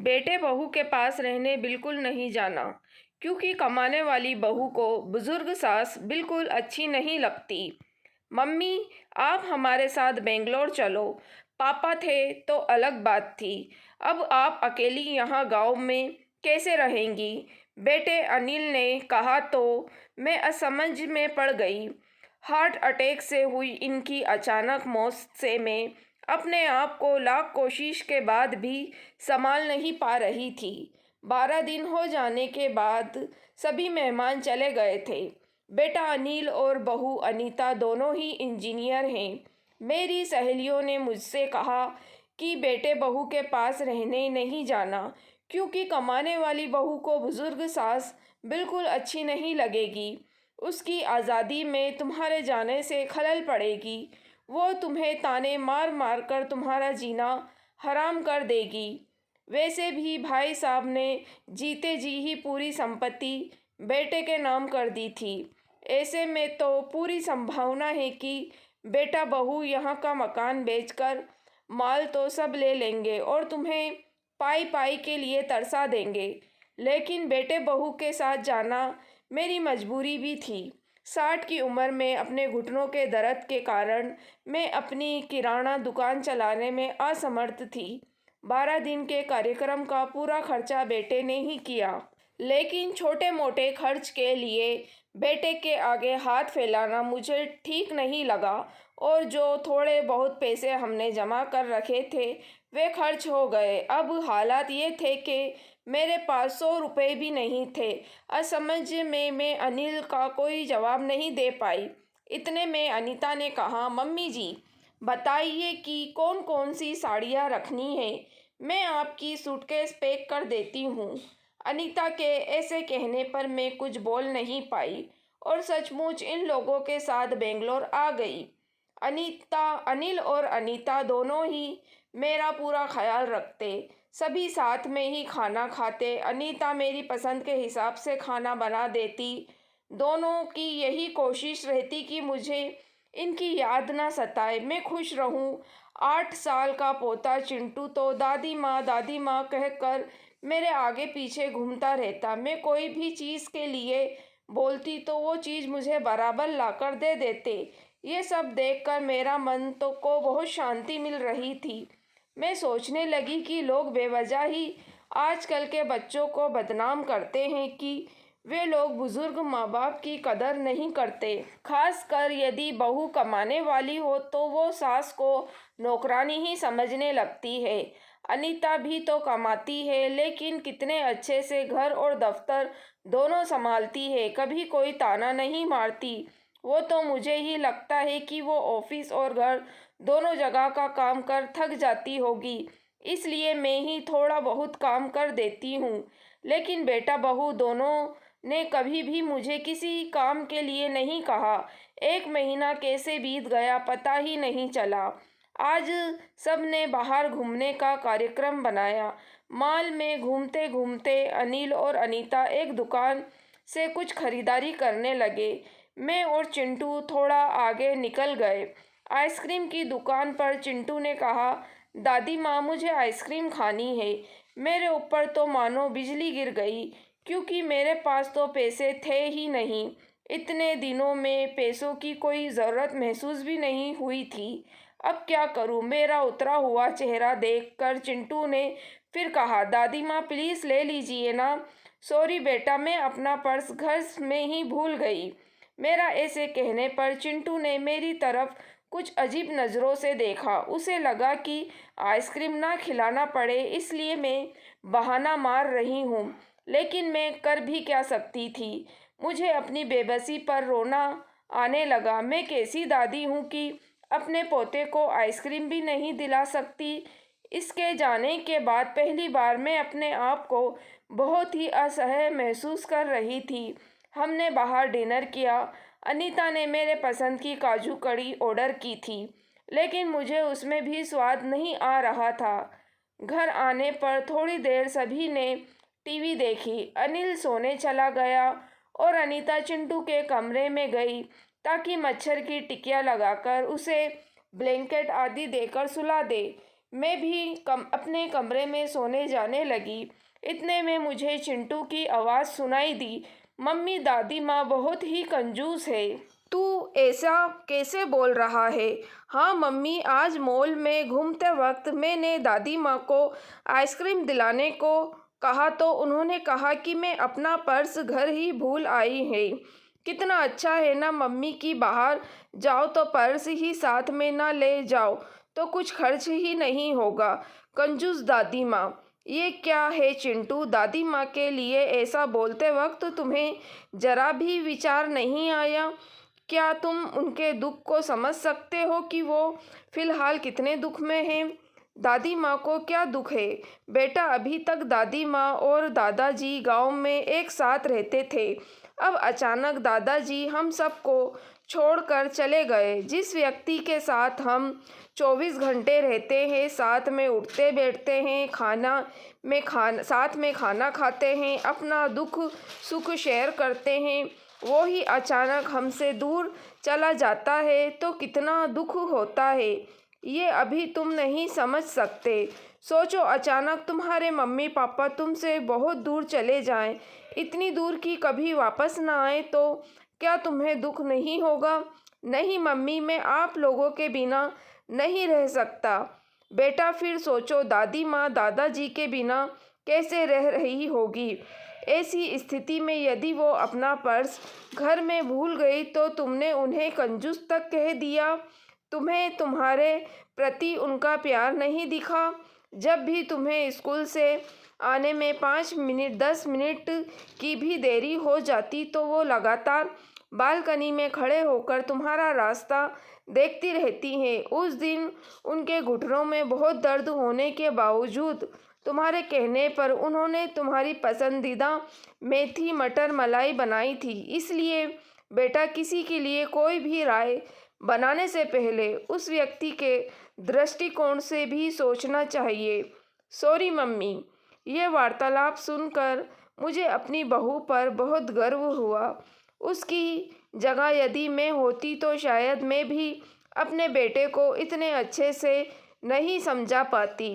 बेटे बहू के पास रहने बिल्कुल नहीं जाना, क्योंकि कमाने वाली बहू को बुजुर्ग सास बिल्कुल अच्छी नहीं लगती। मम्मी, आप हमारे साथ बेंगलोर चलो। पापा थे तो अलग बात थी, अब आप अकेली यहाँ गांव में कैसे रहेंगी? बेटे अनिल ने कहा तो मैं असमझ में पड़ गई। हार्ट अटैक से हुई इनकी अचानक मौत से मैं अपने आप को लाख कोशिश के बाद भी संभाल नहीं पा रही थी। 12 दिन हो जाने के बाद सभी मेहमान चले गए थे। बेटा अनिल और बहू अनीता दोनों ही इंजीनियर हैं। मेरी सहेलियों ने मुझसे कहा कि बेटे बहू के पास रहने नहीं जाना, क्योंकि कमाने वाली बहू को बुजुर्ग सास बिल्कुल अच्छी नहीं लगेगी। उसकी आज़ादी में तुम्हारे जाने से खलल पड़ेगी। वो तुम्हें ताने मार मार कर तुम्हारा जीना हराम कर देगी। वैसे भी भाई साहब ने जीते जी ही पूरी संपत्ति बेटे के नाम कर दी थी। ऐसे में तो पूरी संभावना है कि बेटा बहू यहाँ का मकान बेचकर माल तो सब ले लेंगे और तुम्हें पाई पाई के लिए तरसा देंगे। लेकिन बेटे बहू के साथ जाना मेरी मजबूरी भी थी। 60 की उम्र में अपने घुटनों के दर्द के कारण मैं अपनी किराना दुकान चलाने में असमर्थ थी। 12 दिन के कार्यक्रम का पूरा खर्चा बेटे ने ही किया, लेकिन छोटे मोटे खर्च के लिए बेटे के आगे हाथ फैलाना मुझे ठीक नहीं लगा और जो थोड़े बहुत पैसे हमने जमा कर रखे थे वे खर्च हो गए। अब हालात ये थे कि मेरे पास 100 रुपये भी नहीं थे। असमझ में मैं अनिल का कोई जवाब नहीं दे पाई। इतने में अनीता ने कहा, मम्मी जी, बताइए कि कौन कौन सी साड़ियाँ रखनी है, मैं आपकी सूटकेस पैक कर देती हूँ। अनीता के ऐसे कहने पर मैं कुछ बोल नहीं पाई और सचमुच इन लोगों के साथ बेंगलोर आ गई। अनिल और अनीता दोनों ही मेरा पूरा ख्याल रखते, सभी साथ में ही खाना खाते। अनीता मेरी पसंद के हिसाब से खाना बना देती। दोनों की यही कोशिश रहती कि मुझे इनकी याद ना सताए, मैं खुश रहूं। 8 साल का पोता चिंटू तो दादी माँ कहकर मेरे आगे पीछे घूमता रहता। मैं कोई भी चीज़ के लिए बोलती तो वो चीज़ मुझे बराबर लाकर दे देते। ये सब देखकर मेरा मन तो को बहुत शांति मिल रही थी। मैं सोचने लगी कि लोग बेवजह ही आजकल के बच्चों को बदनाम करते हैं कि वे लोग बुजुर्ग माँ बाप की कदर नहीं करते। खासकर यदि बहू कमाने वाली हो तो वो सास को नौकरानी ही समझने लगती है। अनीता भी तो कमाती है, लेकिन कितने अच्छे से घर और दफ्तर दोनों संभालती है, कभी कोई ताना नहीं मारती। वो तो मुझे ही लगता है कि वो ऑफिस और घर दोनों जगह का काम कर थक जाती होगी, इसलिए मैं ही थोड़ा बहुत काम कर देती हूँ। लेकिन बेटा बहू दोनों ने कभी भी मुझे किसी काम के लिए नहीं कहा। 1 महीना कैसे बीत गया पता ही नहीं चला। आज सब ने बाहर घूमने का कार्यक्रम बनाया। मॉल में घूमते घूमते अनिल और अनीता एक दुकान से कुछ खरीदारी करने लगे। मैं और चिंटू थोड़ा आगे निकल गए। आइसक्रीम की दुकान पर चिंटू ने कहा, दादी माँ, मुझे आइसक्रीम खानी है। मेरे ऊपर तो मानो बिजली गिर गई, क्योंकि मेरे पास तो पैसे थे ही नहीं। इतने दिनों में पैसों की कोई ज़रूरत महसूस भी नहीं हुई थी। अब क्या करूं? मेरा उतरा हुआ चेहरा देखकर चिंटू ने फिर कहा, दादी माँ, प्लीज़ ले लीजिए ना। सॉरी बेटा, मैं अपना पर्स घर में ही भूल गई। मेरा ऐसे कहने पर चिंटू ने मेरी तरफ कुछ अजीब नज़रों से देखा। उसे लगा कि आइसक्रीम ना खिलाना पड़े, इसलिए मैं बहाना मार रही हूँ। लेकिन मैं कर भी क्या सकती थी? मुझे अपनी बेबसी पर रोना आने लगा। मैं कैसी दादी हूँ कि अपने पोते को आइसक्रीम भी नहीं दिला सकती। इसके जाने के बाद पहली बार मैं अपने आप को बहुत ही असह्य महसूस कर रही थी। हमने बाहर डिनर किया। अनीता ने मेरे पसंद की काजू कड़ी ऑर्डर की थी, लेकिन मुझे उसमें भी स्वाद नहीं आ रहा था। घर आने पर थोड़ी देर सभी ने टीवी देखी। अनिल सोने चला गया और अनीता चिंटू के कमरे में गई ताकि मच्छर की टिकिया लगाकर उसे ब्लैंकेट आदि देकर सुला दे। मैं भी अपने कमरे में सोने जाने लगी। इतने में मुझे चिंटू की आवाज़ सुनाई दी। मम्मी, दादी माँ बहुत ही कंजूस है। तू ऐसा कैसे बोल रहा है? हाँ मम्मी, आज मॉल में घूमते वक्त मैंने दादी माँ को आइसक्रीम दिलाने को कहा तो उन्होंने कहा कि मैं अपना पर्स घर ही भूल आई है। कितना अच्छा है ना मम्मी कि बाहर जाओ तो पर्स ही साथ में ना ले जाओ तो कुछ खर्च ही नहीं होगा। कंजूस दादी माँ। ये क्या है चिंटू? दादी माँ के लिए ऐसा बोलते वक्त तुम्हें जरा भी विचार नहीं आया? क्या तुम उनके दुख को समझ सकते हो कि वो फिलहाल कितने दुख में हैं? दादी माँ को क्या दुख है? बेटा, अभी तक दादी माँ और दादाजी गांव में एक साथ रहते थे। अब अचानक दादाजी हम सबको छोड़कर चले गए। जिस व्यक्ति के साथ हम 24 घंटे रहते हैं, साथ में उठते बैठते हैं, साथ में खाना खाते हैं, अपना दुख सुख शेयर करते हैं, वो ही अचानक हमसे दूर चला जाता है तो कितना दुख होता है। ये अभी तुम नहीं समझ सकते। सोचो, अचानक तुम्हारे मम्मी पापा तुमसे बहुत दूर चले जाएं, इतनी दूर कि कभी वापस ना आए तो क्या तुम्हें दुख नहीं होगा? नहीं मम्मी, मैं आप लोगों के बिना नहीं रह सकता। बेटा, फिर सोचो दादी माँ दादाजी के बिना कैसे रह रही होगी। ऐसी स्थिति में यदि वो अपना पर्स घर में भूल गई तो तुमने उन्हें कंजूस तक कह दिया। तुम्हें तुम्हारे प्रति उनका प्यार नहीं दिखा। जब भी तुम्हें स्कूल से आने में 5 मिनट 10 मिनट की भी देरी हो जाती तो वो लगातार बालकनी में खड़े होकर तुम्हारा रास्ता देखती रहती हैं। उस दिन उनके घुटनों में बहुत दर्द होने के बावजूद तुम्हारे कहने पर उन्होंने तुम्हारी पसंदीदा मेथी मटर मलाई बनाई थी। इसलिए बेटा, किसी के लिए कोई भी राय बनाने से पहले उस व्यक्ति के दृष्टिकोण से भी सोचना चाहिए। Sorry mummy. ये वार्तालाप सुनकर मुझे अपनी बहू पर बहुत गर्व हुआ। उसकी जगह यदि मैं होती तो शायद मैं भी अपने बेटे को इतने अच्छे से नहीं समझा पाती।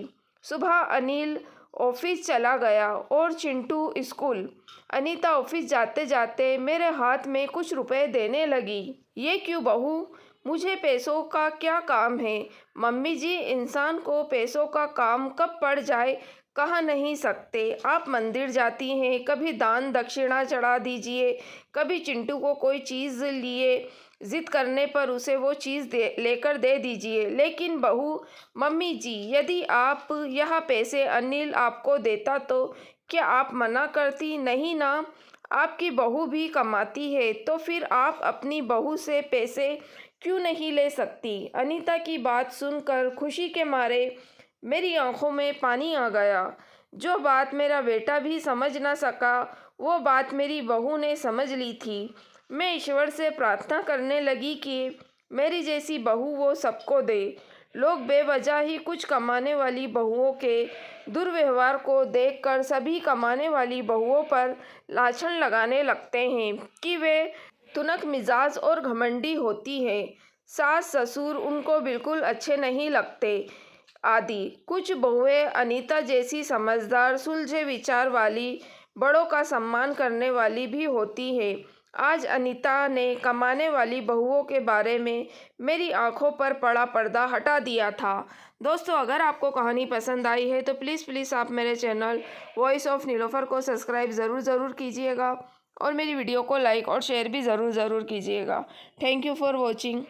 सुबह अनिल ऑफिस चला गया और चिंटू स्कूल। अनीता ऑफिस जाते जाते मेरे हाथ में कुछ रुपए देने लगी। ये क्यों बहू? मुझे पैसों का क्या काम है? मम्मी जी, इंसान को पैसों का काम कब पड़ जाए कह नहीं सकते। आप मंदिर जाती हैं, कभी दान दक्षिणा चढ़ा दीजिए, कभी चिंटू को कोई चीज़ लिए जिद करने पर उसे वो चीज़ लेकर दे दीजिए। लेकिन बहू, मम्मी जी, यदि आप यह पैसे अनिल आपको देता तो क्या आप मना करती? नहीं ना, आपकी बहू भी कमाती है तो फिर आप अपनी बहू से पैसे क्यों नहीं ले सकती? अनीता की बात सुनकर खुशी के मारे मेरी आंखों में पानी आ गया। जो बात मेरा बेटा भी समझ ना सका वो बात मेरी बहू ने समझ ली थी। मैं ईश्वर से प्रार्थना करने लगी कि मेरी जैसी बहू वो सबको दे। लोग बेवजह ही कुछ कमाने वाली बहुओं के दुर्व्यवहार को देखकर सभी कमाने वाली बहुओं पर लाछन लगाने लगते हैं कि वे तुनक मिजाज और घमंडी होती है, सास ससुर उनको बिल्कुल अच्छे नहीं लगते आदि। कुछ बहुएं अनीता जैसी समझदार सुलझे विचार वाली, बड़ों का सम्मान करने वाली भी होती है। आज अनीता ने कमाने वाली बहुओं के बारे में मेरी आंखों पर पड़ा पर्दा हटा दिया था। दोस्तों, अगर आपको कहानी पसंद आई है तो प्लीज़ आप मेरे चैनल वॉइस ऑफ नीलोफर को सब्सक्राइब ज़रूर कीजिएगा और मेरी वीडियो को लाइक और शेयर भी ज़रूर कीजिएगा। Thank you for watching.